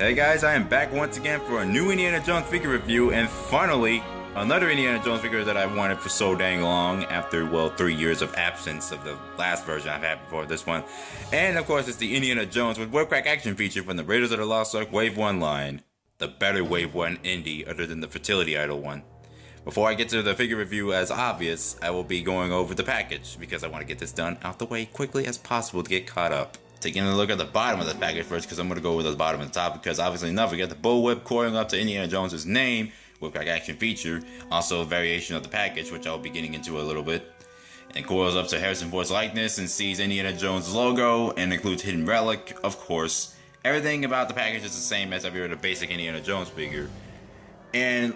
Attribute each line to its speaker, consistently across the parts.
Speaker 1: Hey guys, I am back once again for a new Indiana Jones figure review, and finally, another Indiana Jones figure that I've wanted for so dang long after, well, 3 years of absence of the last version I've had before this one. And of course, it's the Indiana Jones with Whip Crack action feature from the Raiders of the Lost Ark Wave 1 line. The better Wave 1 Indy, other than the Fertility Idol one. Before I get to the figure review, as obvious, I will be going over the package, because I want to get this done out the way quickly as possible to get caught up. Taking a look at the bottom of the package first, because I'm going to go with the bottom and the top, because obviously enough, we got the Bullwhip coiling up to Indiana Jones' name, Whip Crack action feature, also a variation of the package, which I'll be getting into a little bit. And coils up to Harrison Ford's likeness and sees Indiana Jones' logo, and includes Hidden Relic, of course. Everything about the package is the same as every other basic Indiana Jones figure. And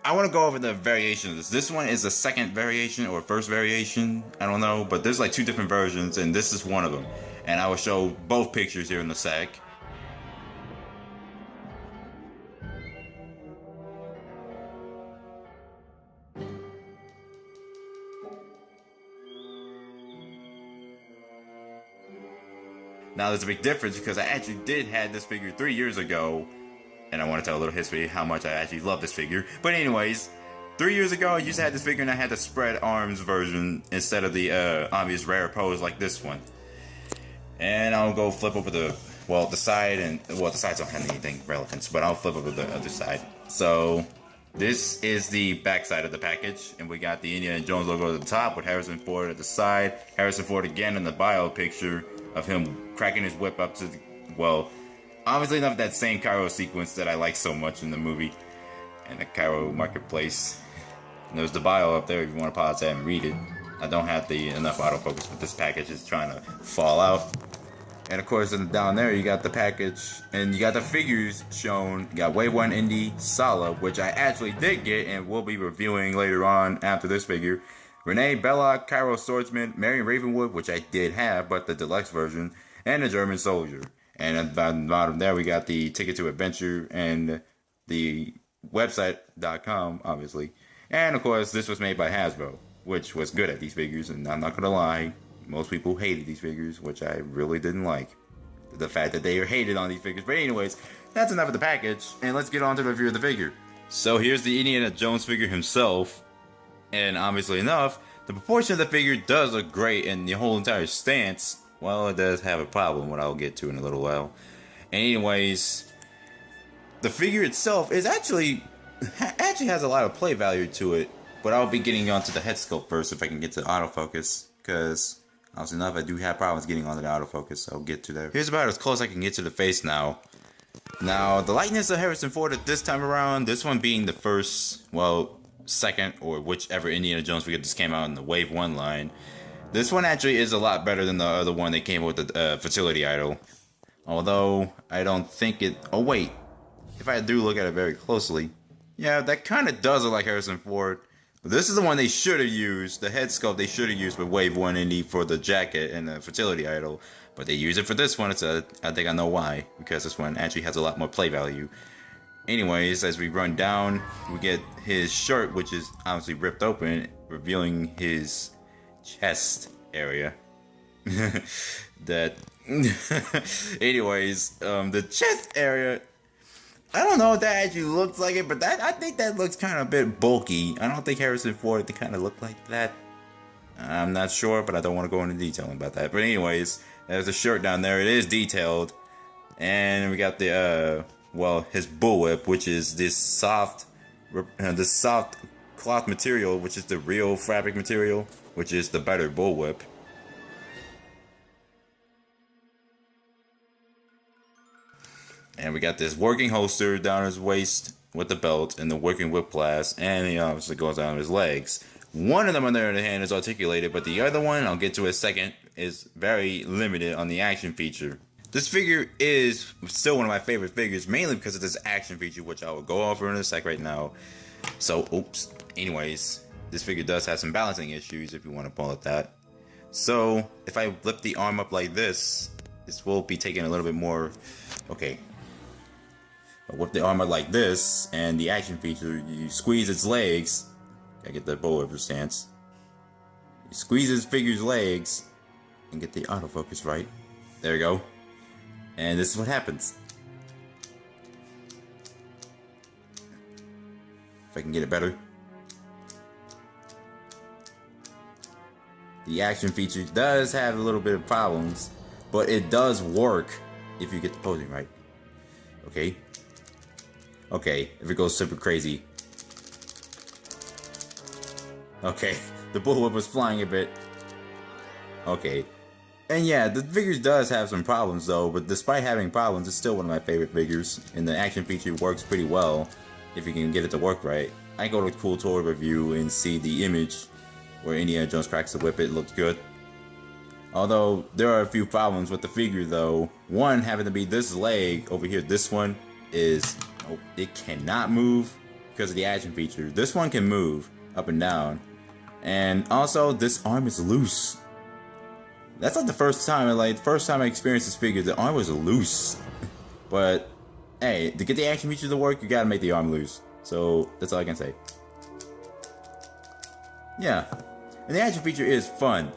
Speaker 1: I want to go over the variation of this. This one is the second variation or first variation, I don't know, but there's like 2 different versions, and this is one of them. And I will show both pictures here in a sec. Now there's a big difference because I actually did have this figure 3 years ago, and I want to tell a little history of how much I actually love this figure. But anyways, 3 years ago I used to have this figure and I had the spread arms version instead of the obvious rare pose like this one. And I'll go flip over the side, and well, the sides don't have anything relevant, but I'll flip over the other side. So this is the back side of the package, and we got the Indiana Jones logo at the top with Harrison Ford at the side. Harrison Ford again in the bio picture of him cracking his whip up to the, well, obviously not that same Cairo sequence that I like so much in the movie and the Cairo marketplace. And there's the bio up there if you want to pause that and read it. I don't have enough autofocus, but this package is trying to fall out. And of course, down there you got the package, and you got the figures shown. You got Wave 1 Indy Sala, which I actually did get and will be reviewing later on after this figure. Renee Belloc, Cairo Swordsman, Marion Ravenwood, which I did have, but the deluxe version, and the German Soldier. And at the bottom there, we got the Ticket to Adventure and the website.com, obviously. And of course, this was made by Hasbro, which was good at these figures, and I'm not gonna lie, most people hated these figures, which I really didn't like. The fact that they are hated on these figures. But anyways, that's enough of the package, and let's get on to the review of the figure. So here's the Indiana Jones figure himself, and obviously enough, the proportion of the figure does look great, and the whole entire stance, well, it does have a problem, what I'll get to in a little while. And anyways, the figure itself is actually has a lot of play value to it. But I'll be getting onto the head sculpt first if I can get to autofocus, because obviously enough I do have problems getting onto the autofocus, so I'll get to that. Here's about as close I can get to the face now. Now, the likeness of Harrison Ford at this time around, this one being the first, well, second, or whichever Indiana Jones figure just came out in the Wave 1 line, this one actually is a lot better than the other one they came with the Fertility Idol. Although, I don't think it... Oh, wait. If I do look at it very closely, yeah, that kind of does look like Harrison Ford. This is the one they should have used, the head sculpt they should have used with Wave 1 Indy for the jacket and the Fertility Idol. But they use it for this one. I think I know why, because this one actually has a lot more play value. Anyways, as we run down, we get his shirt, which is obviously ripped open, revealing his chest area. Anyways, the chest area... I don't know if that actually looks like it, but I think that looks kind of a bit bulky. I don't think Harrison Ford kind of looked like that. I'm not sure, but I don't want to go into detail about that. But anyways, there's a shirt down there. It is detailed. And we got the, his bullwhip, which is this soft cloth material, which is the real fabric material, which is the better bullwhip. And we got this working holster down his waist with the belt and the working whip clasp, and he obviously goes down his legs. One of them on the other hand is articulated, but the other one, I'll get to in a second, is very limited on the action feature. This figure is still one of my favorite figures, mainly because of this action feature, which I will go over in a sec right now. So, oops. Anyways, this figure does have some balancing issues, if you want to call it that. So, if I lift the arm up like this will be taking a little bit more... Okay. With the armor like this and the action feature, you squeeze its legs. I get the Bullwhip stance. You squeeze his figure's legs and get the autofocus right. There you go. And this is what happens. If I can get it better. The action feature does have a little bit of problems, but it does work if you get the posing right. Okay. Okay, if it goes super crazy. Okay, the Bullwhip was flying a bit. Okay. And yeah, the figures does have some problems though, but despite having problems, it's still one of my favorite figures. And the action feature works pretty well if you can get it to work right. I go to Cool Toy Review and see the image where Indiana Jones cracks the whip. It looks good. Although, there are a few problems with the figure though. One having to be this leg over here. This one is... oh, it cannot move because of the action feature. This one can move up and down. And also, this arm is loose. That's like the first time I experienced this figure, the arm was loose. But, hey, to get the action feature to work, you gotta make the arm loose. So, that's all I can say. Yeah. And the action feature is fun.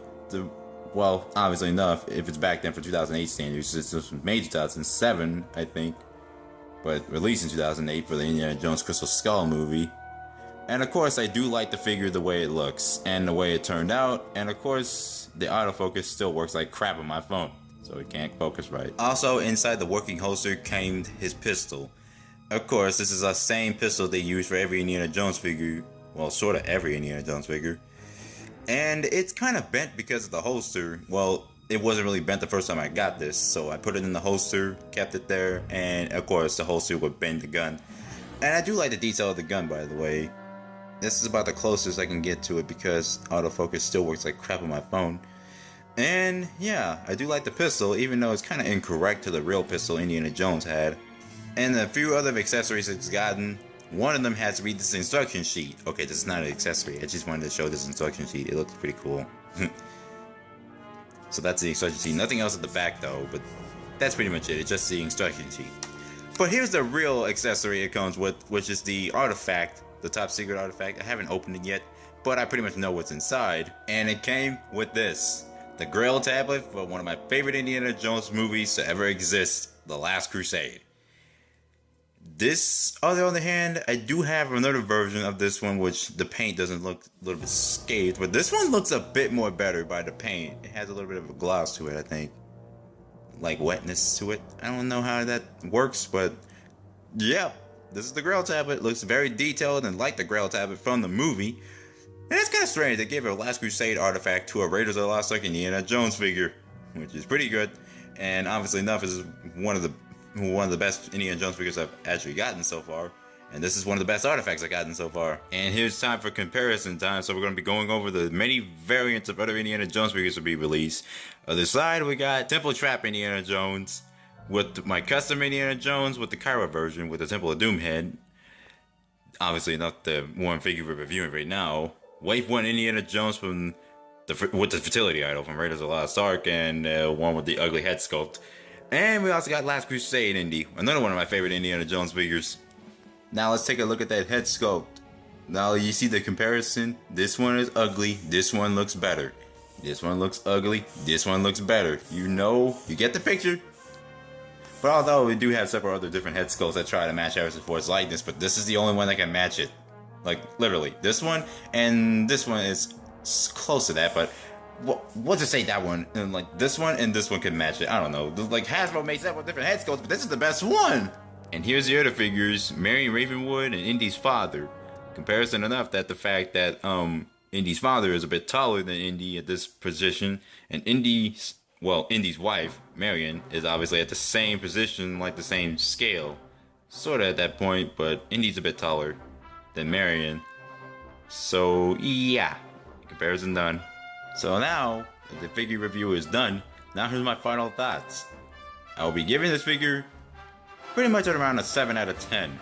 Speaker 1: Well, obviously enough, if it's back then for 2008 standards. This was made in 2007, I think. But released in 2008 for the Indiana Jones Crystal Skull movie. And of course, I do like the figure the way it looks and the way it turned out. And of course, the autofocus still works like crap on my phone, so it can't focus right. Also, inside the working holster came his pistol. Of course, this is the same pistol they use for every Indiana Jones figure. Well, sort of every Indiana Jones figure. And it's kind of bent because of the holster. Well, it wasn't really bent the first time I got this, so I put it in the holster, kept it there, and of course, the holster would bend the gun. And I do like the detail of the gun, by the way. This is about the closest I can get to it because autofocus still works like crap on my phone. And yeah, I do like the pistol, even though it's kind of incorrect to the real pistol Indiana Jones had. And a few other accessories it's gotten. One of them has to be this instruction sheet. Okay, this is not an accessory. I just wanted to show this instruction sheet. It looks pretty cool. So that's the instruction sheet. Nothing else at the back though, but that's pretty much it. It's just the instruction sheet. But here's the real accessory it comes with, which is the artifact. The top secret artifact. I haven't opened it yet, but I pretty much know what's inside. And it came with this. The Grail tablet for one of my favorite Indiana Jones movies to ever exist, The Last Crusade. This, on the other hand, I do have another version of this one, which the paint doesn't look a little bit scathed, but this one looks a bit more better by the paint. It has a little bit of a gloss to it, I think. Like wetness to it. I don't know how that works, but yeah. This is the Grail tablet. It looks very detailed and like the Grail tablet from the movie. And it's kind of strange. They gave a Last Crusade artifact to a Raiders of the Lost Ark Indiana Jones figure, which is pretty good. And obviously enough, is one of the best Indiana Jones figures I've actually gotten so far. And this is one of the best artifacts I've gotten so far. And here's time for comparison time. So we're going to be going over the many variants of other Indiana Jones figures to be released. On the side, we got Temple Trap Indiana Jones. With my custom Indiana Jones with the Cairo version with the Temple of Doom head. Obviously not the one figure we're reviewing right now. Wave 1 Indiana Jones with the fertility idol from Raiders of the Lost Ark, and one with the ugly head sculpt. And we also got Last Crusade Indy, another one of my favorite Indiana Jones figures. Now let's take a look at that head sculpt. Now you see the comparison? This one is ugly, this one looks better. This one looks ugly, this one looks better. You know, you get the picture. But although we do have several other different head sculpts that try to match Harrison Ford's likeness, but this is the only one that can match it. Like, literally. This one, and this one is close to that, but we'll just say that one. And like, this one and this one can match it. I don't know. Like, Hasbro made several different head sculpts, but this is the best one! And here's the other figures, Marion Ravenwood and Indy's father. Comparison enough that the fact that, Indy's father is a bit taller than Indy at this position, and Indy's wife, Marion, is obviously at the same position, like the same scale. Sorta at that point, but Indy's a bit taller than Marion. So, yeah. Comparison done. So now, that the figure review is done, now here's my final thoughts. I will be giving this figure pretty much at around a 7 out of 10.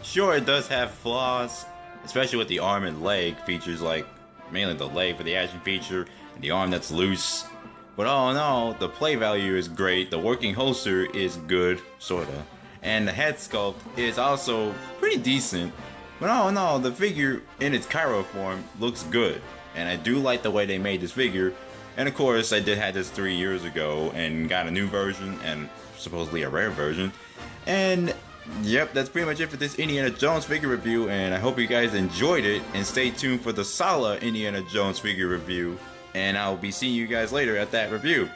Speaker 1: Sure, it does have flaws, especially with the arm and leg features, like mainly the leg for the action feature, and the arm that's loose. But all in all, the play value is great, the working holster is good, sorta, and the head sculpt is also pretty decent. But all in all, the figure in its Cairo form looks good, and I do like the way they made this figure. And of course, I did have this 3 years ago and got a new version and supposedly a rare version. And Yep, that's pretty much it for this Indiana Jones figure review, and I hope you guys enjoyed it, and stay tuned for the Sala Indiana Jones figure review, and I'll be seeing you guys later at that review.